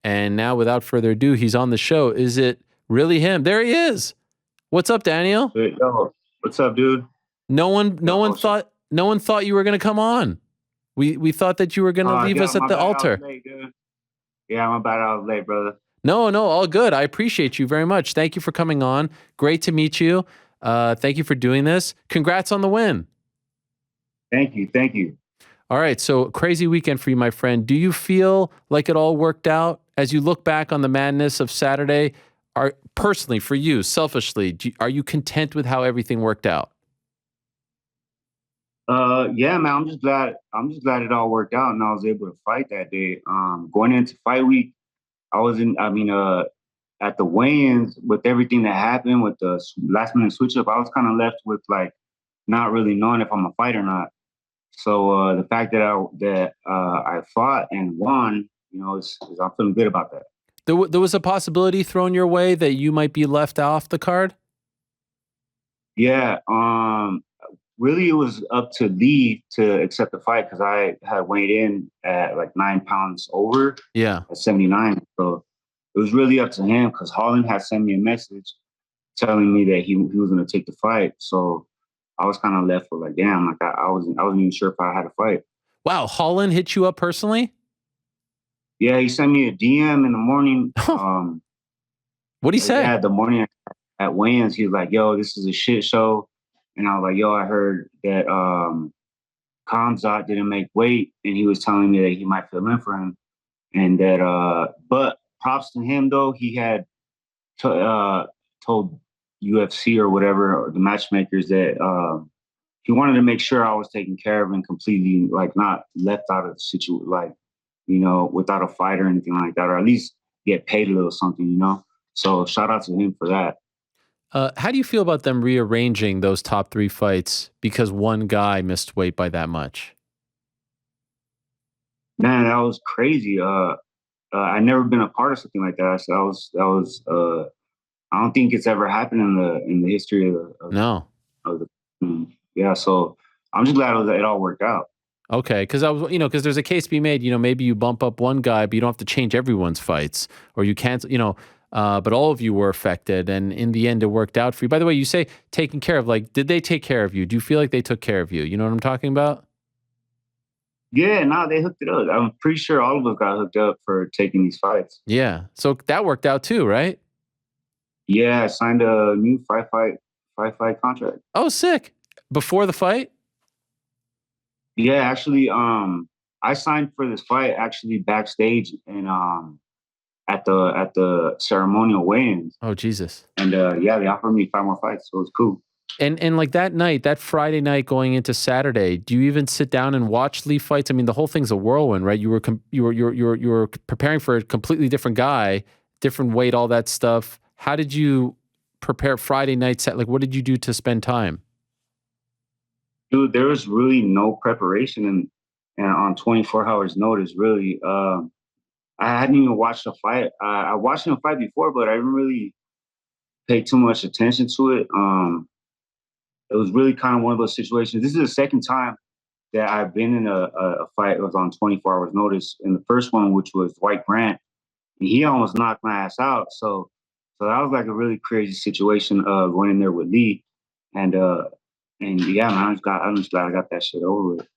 And now, without further ado, he's on the show. Is it really him? There he is. What's up, Daniel? Yo, what's up, dude? No one thought you were going to come on. We thought that you were going to leave us at my the bad. I was altar. late, dude. Yeah, my bad. I was late, brother. No, all good. I appreciate you very much. Thank you for coming on. Great to meet you. Thank you for doing this. Congrats on the win. Thank you. All right, so crazy weekend for you, my friend. Do you feel like it all worked out as you look back on the madness of Saturday? Personally, for you, selfishly, are you content with how everything worked out? Yeah, man. I'm just glad. It all worked out, and I was able to fight that day. Going into fight week, I was in. I mean, at the weigh-ins with everything that happened with the last minute switch up, I was kind of left with like not really knowing if I'm a fight or not. So the fact that I fought and won, I'm feeling good about that. There was a possibility thrown your way that you might be left off the card? Yeah. Really, it was up to Lee to accept the fight because I had weighed in at like 9 pounds over at 79. So it was really up to him because Holland had sent me a message telling me that he was going to take the fight. So I was kind of left with like, damn, like I wasn't even sure if I had a fight. Wow, Holland hit you up personally? Yeah, he sent me a DM in the morning. What'd he say? Yeah, the morning at weigh-ins, he was like, yo, this is a shit show. And I was like, yo, I heard that Kamzat didn't make weight, and he was telling me that he might fill in for him. And that, but props to him though, he had told UFC or whatever, or the matchmakers that he wanted to make sure I was taken care of and completely like not left out of the situation, like, without a fight or anything like that, or at least get paid a little something. So shout out to him for that. How do you feel about them rearranging those top 3 fights because one guy missed weight by that much? Man, that was crazy. I never been a part of something like that. So that was. I don't think it's ever happened in the history of No. Of yeah. So I'm just glad it all worked out. Okay, because because there's a case to be made. Maybe you bump up one guy, but you don't have to change everyone's fights, or you cancel. But all of you were affected, and in the end, it worked out for you. By the way, you say taken care of. Like, did they take care of you? Do you feel like they took care of you? You know what I'm talking about? Yeah, no, they hooked it up. I'm pretty sure all of us got hooked up for taking these fights. Yeah, so that worked out too, right? Yeah, I signed a new five fight contract. Oh, sick! Before the fight? Yeah, actually, I signed for this fight actually backstage and at the ceremonial weigh-ins. Oh, Jesus! And yeah, they offered me 5 more fights, so it was cool. And like that night, that Friday night going into Saturday, do you even sit down and watch Lee fights? I mean, the whole thing's a whirlwind, right? You were preparing for a completely different guy, different weight, all that stuff. How did you prepare Friday night set? Like, what did you do to spend time? Dude, there was really no preparation and on 24 hours notice, really. I hadn't even watched a fight. I watched him fight before, but I didn't really pay too much attention to it. It was really kind of one of those situations. This is the second time that I've been in a fight that was on 24 hours notice. In the first one, which was Dwight Grant, and he almost knocked my ass out. So that was like a really crazy situation going in there with Lee. And yeah, man, I'm just glad I got that shit over with.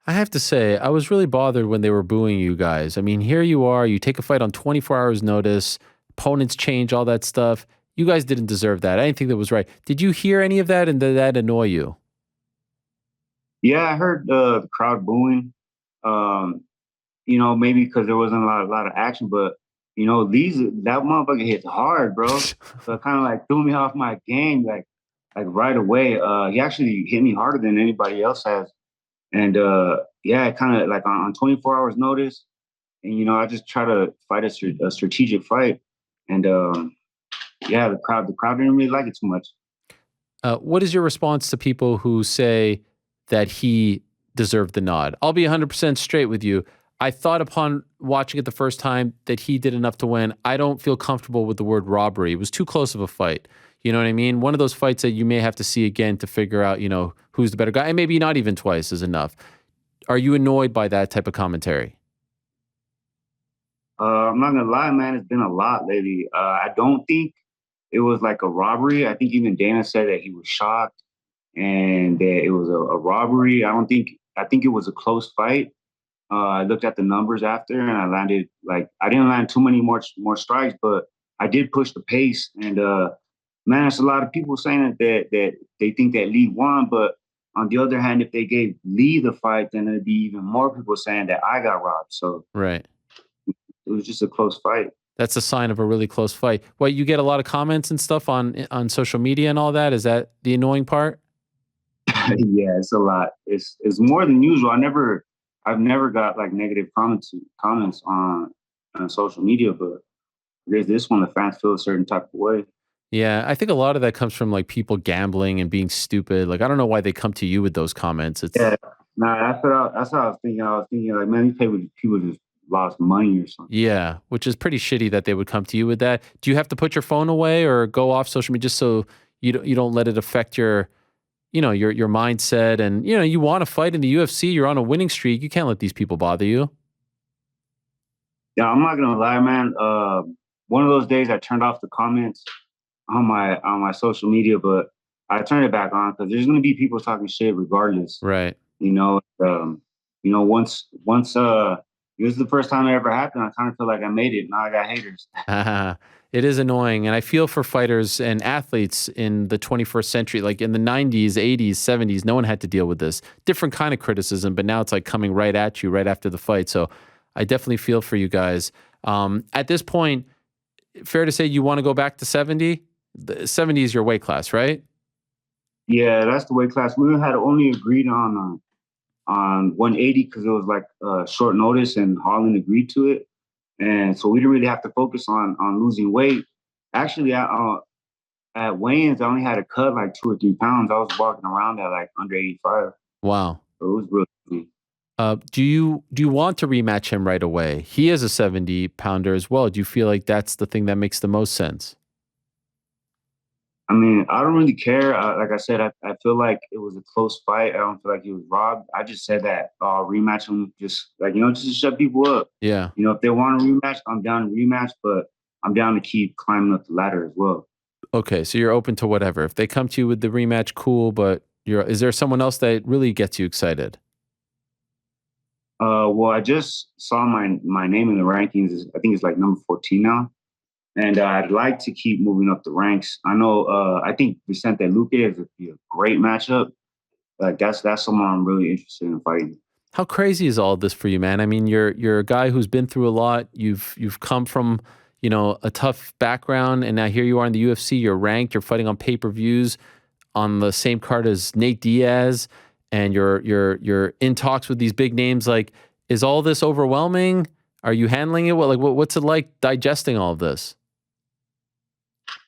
I have to say, I was really bothered when they were booing you guys. I mean, here you are, you take a fight on 24 hours notice, opponents change, all that stuff. You guys didn't deserve that. I didn't think that was right. Did you hear any of that, and did that annoy you? Yeah, I heard the crowd booing. Maybe because there wasn't a lot of action, but that motherfucker hits hard, bro. So it kind of like threw me off my game, like right away. He actually hit me harder than anybody else has, and yeah, kind of like on 24 hours notice. And I just try to fight a strategic fight, and yeah, the crowd didn't really like it too much. What is your response to people who say that he deserved the nod? I'll be 100% straight with you. I thought upon watching it the first time that he did enough to win. I don't feel comfortable with the word robbery. It was too close of a fight. You know what I mean? One of those fights that you may have to see again to figure out, who's the better guy. And maybe not even twice is enough. Are you annoyed by that type of commentary? I'm not gonna lie, man. It's been a lot lately. I don't think it was like a robbery. I think even Dana said that he was shocked and that it was a robbery. I don't think. I think it was a close fight. I looked at the numbers after, and I landed like I didn't land too many more strikes, but I did push the pace. And man, there's a lot of people saying that they think that Lee won, but on the other hand, if they gave Lee the fight, then it'd be even more people saying that I got robbed. So Right. it was just a close fight. That's a sign of a really close fight. What, you get a lot of comments and stuff on social media and all that? Is that the annoying part? Yeah, it's a lot. It's more than usual. I've never got like negative comments on social media, but there's this one the fans feel a certain type of way. Yeah, I think a lot of that comes from like people gambling and being stupid. Like I don't know why they come to you with those comments. Yeah, It's nah, that's what I was thinking. I was thinking like, man, these people just lost money or something. yeah, which is pretty shitty that they would come to you with that. Do you have to put your phone away or go off social media just so you don't let it affect your your mindset and you want to fight in the UFC, you're on a winning streak. You can't let these people bother you. Yeah, I'm not gonna lie, man. One of those days I turned off the comments on my social media, but I turned it back on because there's gonna be people talking shit regardless. Right. You know, once it was the first time it ever happened, I kind of feel like I made it. Now I got haters. It is annoying. And I feel for fighters and athletes in the 21st century, like in the 90s, 80s, 70s, no one had to deal with this. Different kind of criticism, but now it's like coming right at you right after the fight. So I definitely feel for you guys. At this point, fair to say you want to go back to 70? The 70 is your weight class, right? Yeah, that's the weight class. We had only agreed on 180 because it was like short notice, and Harlan agreed to it, and so we didn't really have to focus on losing weight. Actually, at weigh-ins, I only had to cut like 2 or 3 pounds. I was walking around at like under 85, Wow. so it was really easy. Do you want to rematch him right away? He is a 70 pounder as well. Do you feel like that's the thing that makes the most sense? I mean, I don't really care. Like I said, I feel like it was a close fight. I don't feel like he was robbed. I just said that rematch him, just like just to shut people up. Yeah. If they want to rematch, I'm down to rematch, but I'm down to keep climbing up the ladder as well. Okay, so you're open to whatever. If they come to you with the rematch, cool. But is there someone else that really gets you excited? Well, I just saw my name in the rankings. I think it's like number 14 now, and I'd like to keep moving up the ranks. I know. I think Vicente Luque is be a great matchup. Like that's someone I'm really interested in fighting. How crazy is all this for you, man? I mean, you're a guy who's been through a lot. You've come from a tough background, and now here you are in the UFC. You're ranked. You're fighting on pay-per-views on the same card as Nate Diaz, and you're in talks with these big names. Like, is all this overwhelming? Are you handling it? What's it like digesting all of this?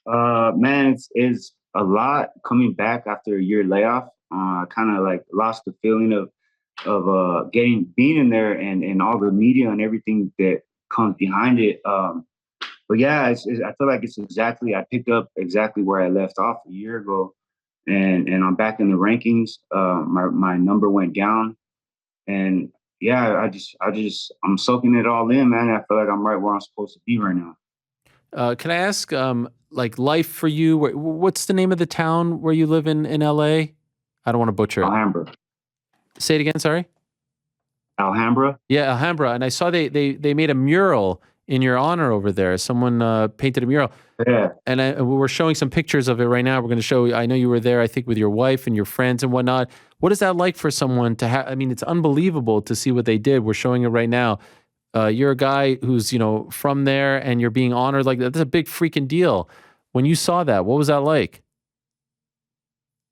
Man, it's a lot coming back after a year layoff. I kind of like lost the feeling of being in there and all the media and everything that comes behind it. But yeah, I feel like it's exactly I picked up exactly where I left off a year ago, and I'm back in the rankings. My number went down, and yeah, I'm soaking it all in, man. I feel like I'm right where I'm supposed to be right now. Can I ask, like, life for you? What's the name of the town where you live in LA? I don't want to butcher it. Alhambra, Say it again. Sorry. Alhambra. Yeah, Alhambra. And I saw they made a mural in your honor over there. Someone painted a mural, Yeah. and we're showing some pictures of it right now. We're going to show. I know you were there. I think with your wife and your friends and whatnot. What is that like for someone to have? I mean, it's unbelievable to see what they did. We're showing it right now. You're a guy who's from there, and you're being honored like that. That's a big freaking deal. When you saw that, what was that like?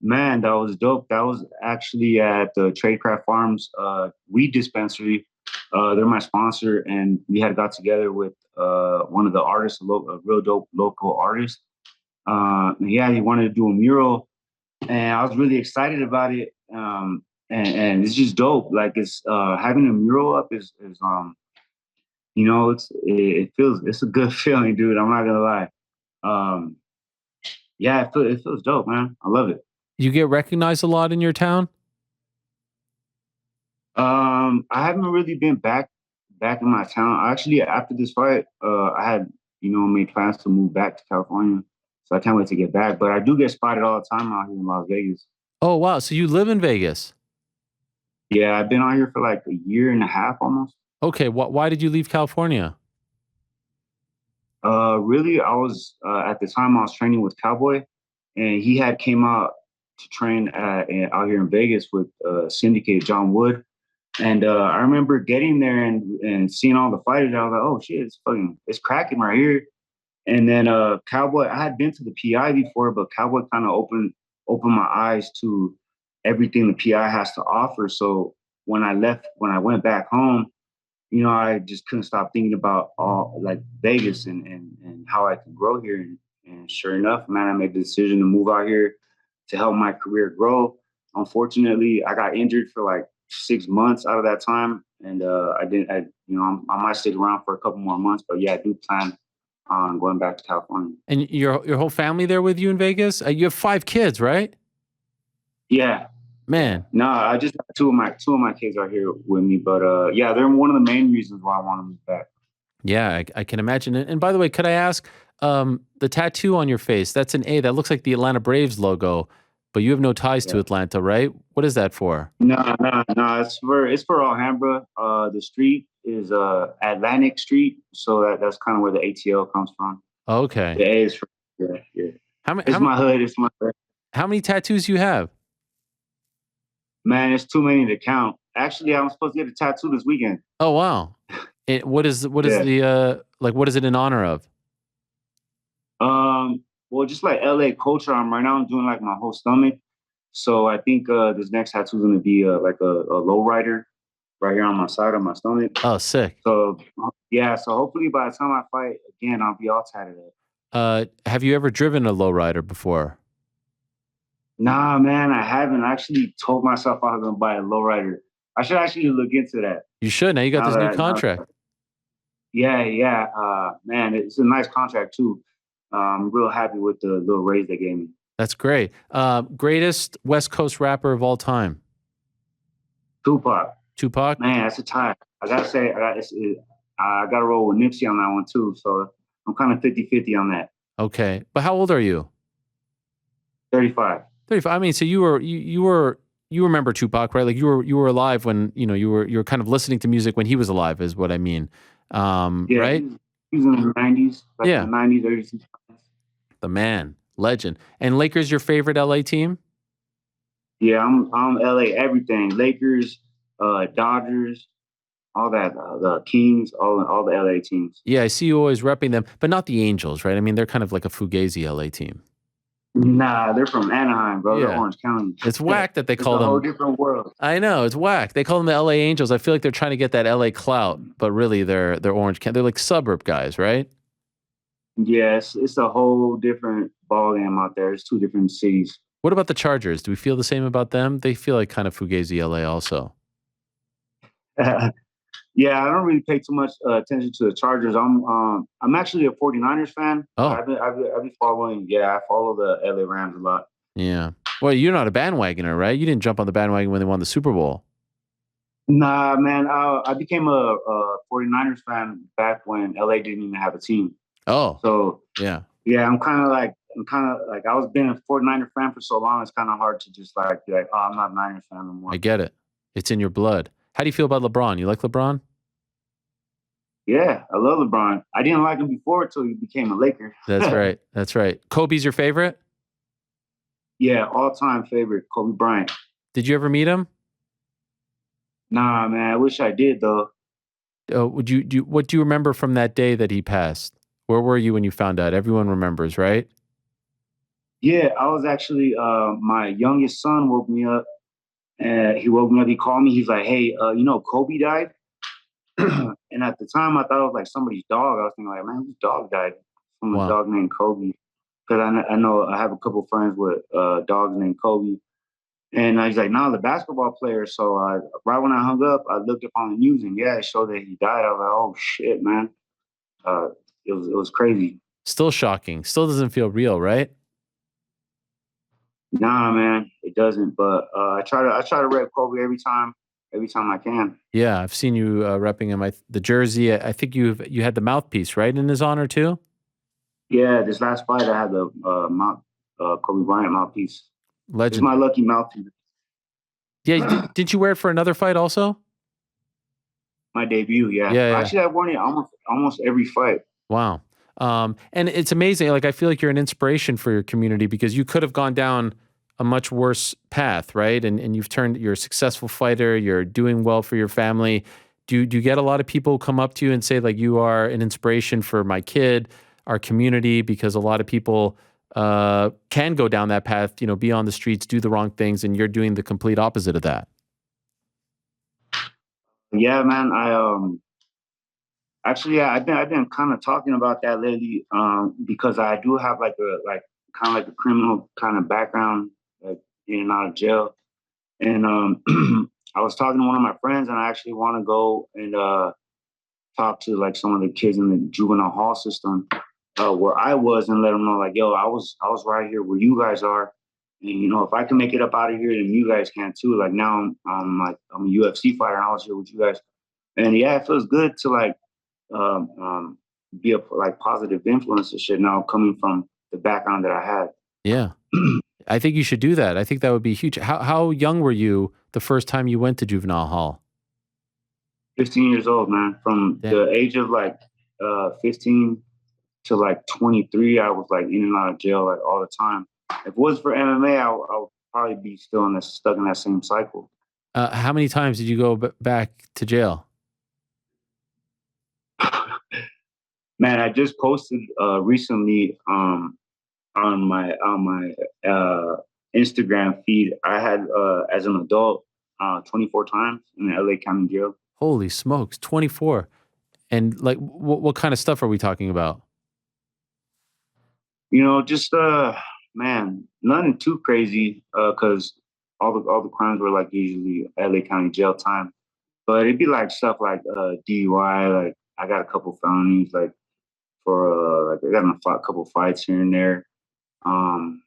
Man, that was dope. That was actually at the Tradecraft Farms weed dispensary. They're my sponsor, and we had got together with one of the artists, a real dope local artist. Yeah, he wanted to do a mural, and I was really excited about it. And it's just dope. Like it's having a mural up is it feels it's a good feeling, dude. I'm not gonna lie. Um, yeah, it feels dope, man. I love it. You get recognized a lot in your town? I haven't really been back back in my town. Actually, after this fight, I had made plans to move back to California, so I can't wait to get back. But I do get spotted all the time out here in Las Vegas. Oh, wow. So you live in Vegas. Yeah, I've been out here for like a year and a half almost. Okay. Why did you leave California? Really, I was at the time I was training with Cowboy, and he had came out to train out here in Vegas with Syndicate John Wood. And I remember getting there and seeing all the fighters. I was like, oh shit, it's cracking right here. And then Cowboy, I had been to the PI before, but Cowboy kind of opened my eyes to everything the PI has to offer. So when I went back home, I just couldn't stop thinking about all like Vegas and how I could grow here. And sure enough, man, I made the decision to move out here to help my career grow. Unfortunately, I got injured for like 6 months out of that time, and I didn't. I might stick around for a couple more months, but yeah, I do plan on going back to California. And your whole family there with you in Vegas? You have 5 kids, right? Yeah, yeah. Man. No, I just got two of my kids are here with me, but yeah, they're one of the main reasons why I want to move back. Yeah, I can imagine. And by the way, could I ask, the tattoo on your face, that's an A. That looks like the Atlanta Braves logo, but you have no ties to Yeah. Atlanta, right? What is that for? No, no, no. It's for Alhambra. The street is Atlantic Street, so that's kind of where the ATL comes from. Okay. The A is for yeah, yeah. How many It's my hood. It's my hood. how many tattoos you have? Man, it's too many to count. Actually, I'm supposed to get a tattoo this weekend. Oh, wow. What is Yeah. the like what is it in honor of? Well, just like LA culture, right now I'm doing like my whole stomach. So I think this next tattoo is gonna be like a low rider right here on my side of my stomach. Oh, sick. So yeah, so hopefully by the time I fight again, I'll be all tatted up. Have you ever driven a lowrider before? Nah, man, I haven't. I actually told myself I was gonna buy a lowrider. I should actually look into that. You should. Now you got this new Now contract. yeah, yeah. Man, it's a nice contract too. I'm real happy with the little raise they gave me. That's great. Greatest West Coast rapper of all time. Tupac, Tupac? man, that's a tie. I gotta say, I gotta roll with Nipsey on that one too. So I'm kind of 50-50 on that. Okay. But how old are you? 35. 35. I mean, so you remember Tupac, right? Like you were alive when, you were kind of listening to music when he was alive is what I mean. Yeah, Right? he's in the 90s, like in Yeah. the 90s, early 2000s. The man, legend. And Lakers your favorite LA team? Yeah, I'm LA everything. Lakers, Dodgers, all that, the Kings, all the LA teams. Yeah, I see you always repping them, but not the Angels, right? I mean, they're kind of like a fugazi LA team. Nah, they're from Anaheim, bro. They're Yeah. Orange County. It's whack that they It's call a whole them. different world. I know, it's whack. They call them the LA Angels. I feel like they're trying to get that LA clout, but really they're Orange County. They're like suburb guys, right? Yes, it's a whole different ball game out there. It's two different cities. What about the Chargers? Do we feel the same about them? They feel like kind of fugazi LA also. Yeah, I don't really pay too much attention to the Chargers. I'm actually a 49ers fan. Oh, I've been following. Yeah, I follow the LA Rams a lot. yeah. Well, you're not a bandwagoner, right? You didn't jump on the bandwagon when they won the Super Bowl. Nah, man, I became a 49ers fan back when LA didn't even have a team. Oh, So yeah. yeah, I'm kind of like I was being a 49er fan for so long. It's kind of hard to just like be like, oh, I'm not a Niners fan I anymore. get it. It's in your blood. How do you feel about LeBron? You like LeBron? Yeah, I love LeBron. I didn't like him before until he became a Laker. That's right. That's right. Kobe's your favorite? Yeah, all time favorite, Kobe Bryant. Did you ever meet him? Nah, man, I wish I did though. What do you remember from that day that he passed? Where were you when you found out? Everyone remembers, right? Yeah, I was actually my youngest son woke me up, and he woke me up. He called me. He's like, "Hey, Kobe died." And at the time, I thought it was like somebody's dog. I was thinking like, "Man, whose dog died?" From a Wow. dog named Kobe. Because I know I have a couple friends with dogs named Kobe. And he's like, "No, the basketball player." So right when I hung up, I looked up on the news, and yeah, it showed that he died. I was like, "Oh shit, man!" Uh, it was crazy. Still shocking. Still doesn't feel real, right? Nah, man, it doesn't. But I try to rep Kobe every time. every time I can. Yeah, I've seen you repping him. The jersey. I think you had the mouthpiece right in his honor too. Yeah, this last fight I had the Kobe Bryant mouthpiece. It's my Legendary. lucky mouthpiece. Yeah, didn't you wear it for another fight also? My debut, yeah. Yeah, yeah. Actually, I've worn it almost every fight. Wow. And it's amazing. Like I feel like you're an inspiration for your community because you could have gone down a much worse path, right? And you're a successful fighter. You're doing well for your family. Do you get a lot of people come up to you and say like you are an inspiration for my kid, our community? Because a lot of people can go down that path, be on the streets, do the wrong things, and you're doing the complete opposite of that. Yeah, man. Actually, yeah, I've been kind of talking about that lately, because I do have like kind of like a criminal kind of background, like in and out of jail. And I was talking to one of my friends, and I actually want to go and talk to like some of the kids in the juvenile hall system, where I was, and let them know like, yo, I was right here where you guys are, and if I can make it up out of here, then you guys can too. Like now, I'm a UFC fighter, and I was here with you guys, and yeah, it feels good to like um, um, be a like positive influence and shit now coming from the background that I had. Yeah. I think you should do that. I think that would be huge. How young were you the first time you went to juvenile hall? 15 years old, man. From Damn. the age of like 15 to like 23, I was like in and out of jail like all the time. If it was for MMA, I would probably be still stuck in that same cycle. How many times did you go back to jail? Man, I just posted recently on my Instagram feed. I had as an adult 24 times in the LA County Jail. Holy smokes, 24. And like, what kind of stuff are we talking about? Just man, nothing too crazy because all the crimes were like usually LA County jail time. But it'd be like stuff like DUI. Like I got a couple felonies, like for like I got in a couple fights here and there. Um,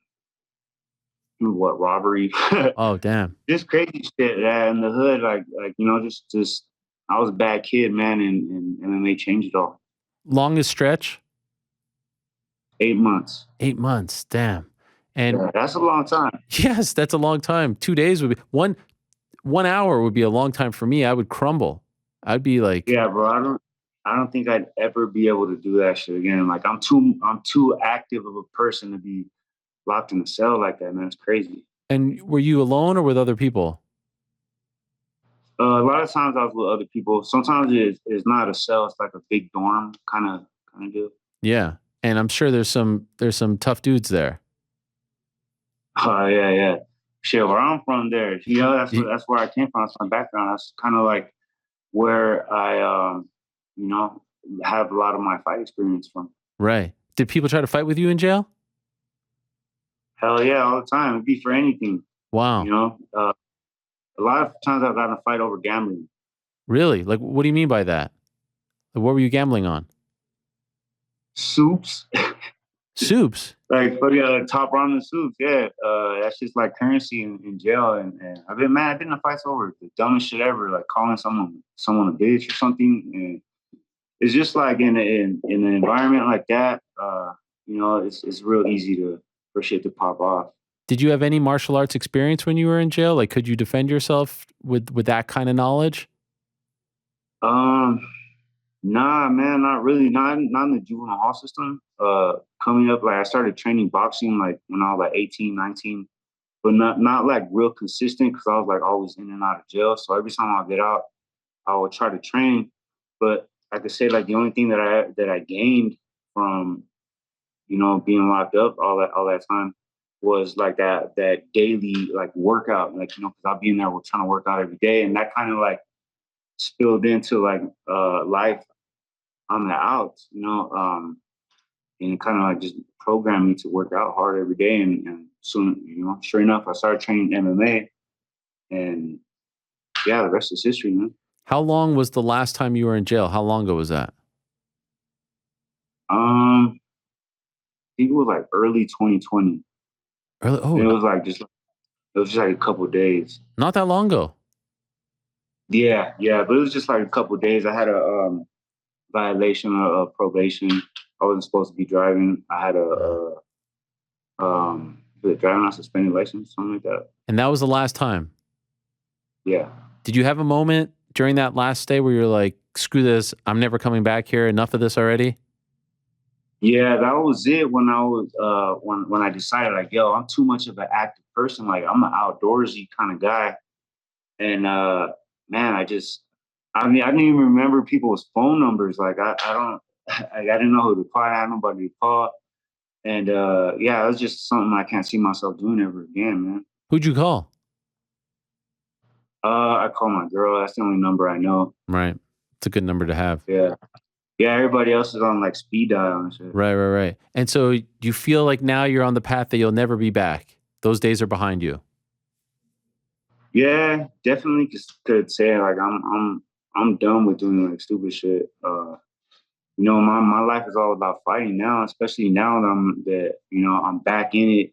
what robbery? Oh, damn. Just crazy shit. Yeah, in the hood, like just I was a bad kid, man, and MMA changed it all. Longest stretch? 8 months. 8 months. Damn. And Yeah, that's a long time. yes, that's a long time. 2 days would be 1 hour would be a long time for me. I would crumble. I'd be like, Yeah, bro. I don't think I'd ever be able to do that shit again. Like I'm too active of a person to be locked in a cell like that, man. It's crazy. and were you alone or with other people? A lot of times I was with other people. Sometimes it's not a cell. It's like a big dorm kind of deal. Yeah. And I'm sure there's some tough dudes there. Oh yeah, yeah. Shit, where I'm from, there. Y- That's where I came from. That's my background. That's kind of like where I you know, have a lot of my fight experience from. Right. Did people try to fight with you in jail? Hell yeah, all the time. It'd be for anything. You Wow. know, a lot of times I've gotten a fight over gambling. Really? Like, what do you mean by that? Like, what were you gambling on? Soups, Soups. like for the top ramen soups. Yeah, that's just like currency in jail. And I've been mad. I've been in fights over the dumbest shit ever, like calling someone a bitch or something. And it's just like in an environment like that, it's real easy to for shit to pop off. Did you have any martial arts experience when you were in jail? Like, could you defend yourself with that kind of knowledge? Um, Nah, man, not really. Not in the juvenile hall system. Coming up, like I started training boxing like when I was like 18, 19, but not like real consistent because I was like always in and out of jail. So every time I get out, I would try to train. But I could say like the only thing that I gained from being locked up all that time was like that daily like workout, like because I'll be in there we're trying to work out every day, and that kind of like spilled into like life on the outs, and kind of like just programmed me to work out hard every day. And soon, sure enough, I started training MMA, and yeah, the rest is history, man. How long was the last time you were in jail? How long ago was that? I think it was like early 2020. Early, oh, And it was just like a couple of days. not that long ago. Yeah, but it was just like a couple of days. I had a violation of probation. I wasn't supposed to be driving. I had Uh, a driving on suspended license, something like that. and that was the last time. Yeah. Did you have a moment during that last day where you're like, screw this, I'm never coming back here, enough of this already? Yeah, that was it when I was when I decided like, yo, I'm too much of an active person. Like I'm an outdoorsy kind of guy. And man, I mean I didn't even remember people's phone numbers. Like I don't I didn't know who to call, I had nobody to call. And yeah, it was just something I can't see myself doing ever again, man. Who'd you call? I call my girl. That's the only number I know. Right. It's a good number to have. Yeah. Yeah, everybody else is on like speed dial and shit. Right. And so you feel like now you're on the path that you'll never be back. Those days are behind you. Yeah, definitely could say like I'm done with doing like stupid shit. My life is all about fighting now, especially now that I'm back in it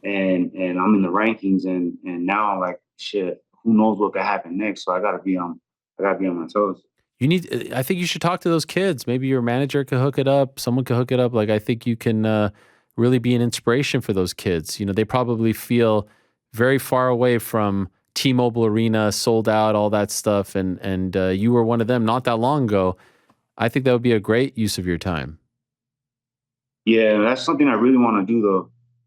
and I'm in the rankings and now like shit, who knows what could happen next. So I gotta be on my toes. I think you should talk to those kids. Maybe your manager could hook it up. Someone could hook it up. Like, I think you can really be an inspiration for those kids. They probably feel very far away from T-Mobile Arena, sold out, all that stuff. And you were one of them not that long ago. I think that would be a great use of your time. Yeah, that's something I really want to do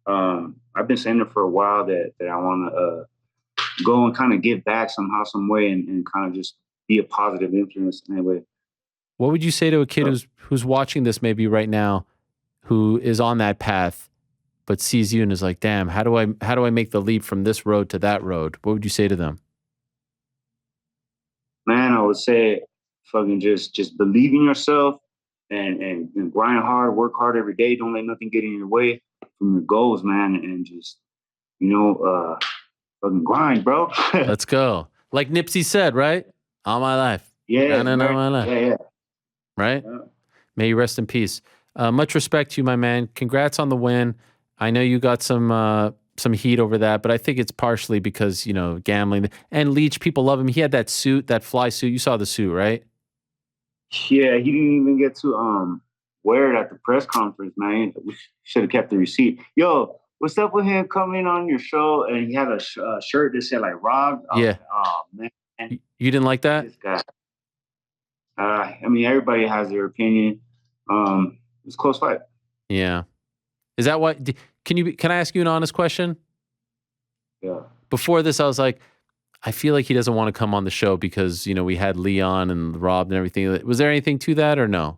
though. I've been saying it for a while that I want to go and kind of give back somehow, some way, and kind of just be a positive influence in that way. What would you say to a kid So, who's watching this maybe right now, who is on that path, but sees you and is like, "Damn, how do I make the leap from this road to that road?" What would you say to them? man, I would say, fucking just believe in yourself and grind hard, work hard every day. Don't let nothing get in your way from your goals, man, and just you know, uh, fucking grind, bro. Let's go. Like Nipsey said, right? All my life. Yes, Down and all man. my life. Yeah. Right? Yeah. May you rest in peace. Much respect to you, my man. Congrats on the win. I know you got some heat over that, but I think it's partially because, gambling. And Leach, people love him. He had that suit, that fly suit. You saw the suit, right? Yeah, he didn't even get to wear it at the press conference, man. We should have kept the receipt. Yo, what's up with him coming on your show and he had a shirt that said like Rob? I was Yeah. like, oh man, You didn't like that? this guy. I mean, everybody has their opinion. It's a close fight. Yeah. Is that what can I ask you an honest question? Yeah. Before this, I was like, I feel like he doesn't want to come on the show because, we had Leon and Rob and everything. Was there anything to that or no?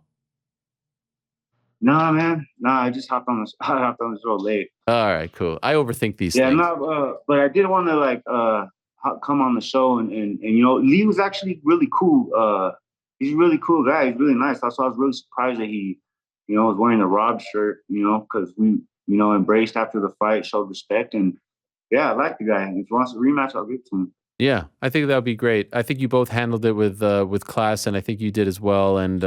Nah, man. Nah, I just hopped on this. I hopped on this real late. All right, cool. I overthink these Yeah, things. no, but I did want to like come on the show and Lee was actually really cool. He's a really cool guy. He's really nice. Also, I was really surprised that he, was wearing the Rob shirt. Because we embraced after the fight, showed respect, and yeah, I like the guy. If he wants a rematch, I'll give it to him. Yeah, I think that would be great. I think you both handled it with class, and I think you did as well. And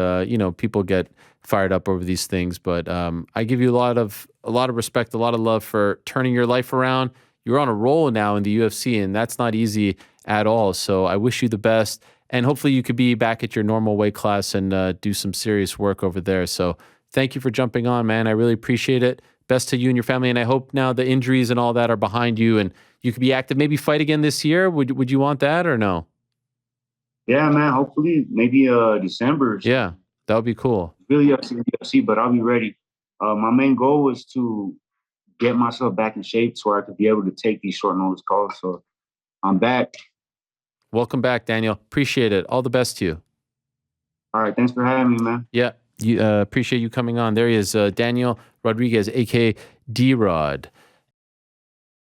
people get fired up over these things, but I give you a lot of respect, a lot of love for turning your life around. You're on a roll now in the UFC, and that's not easy at all. So I wish you the best, and hopefully you could be back at your normal weight class and do some serious work over there. So thank you for jumping on, man. I really appreciate it. Best to you and your family, and I hope now the injuries and all that are behind you, and you could be active. Maybe fight again this year. Would you want that or no? Yeah, man. Hopefully, maybe December. Yeah, that would be cool. Really up to the UFC, but I'll be ready. My main goal is to get myself back in shape so I could be able to take these short notice calls. So I'm back. Welcome back, Daniel. Appreciate it. All the best to you. All right. Thanks for having me, man. Yeah, appreciate you coming on. There he is, Daniel Rodriguez, aka D Rod.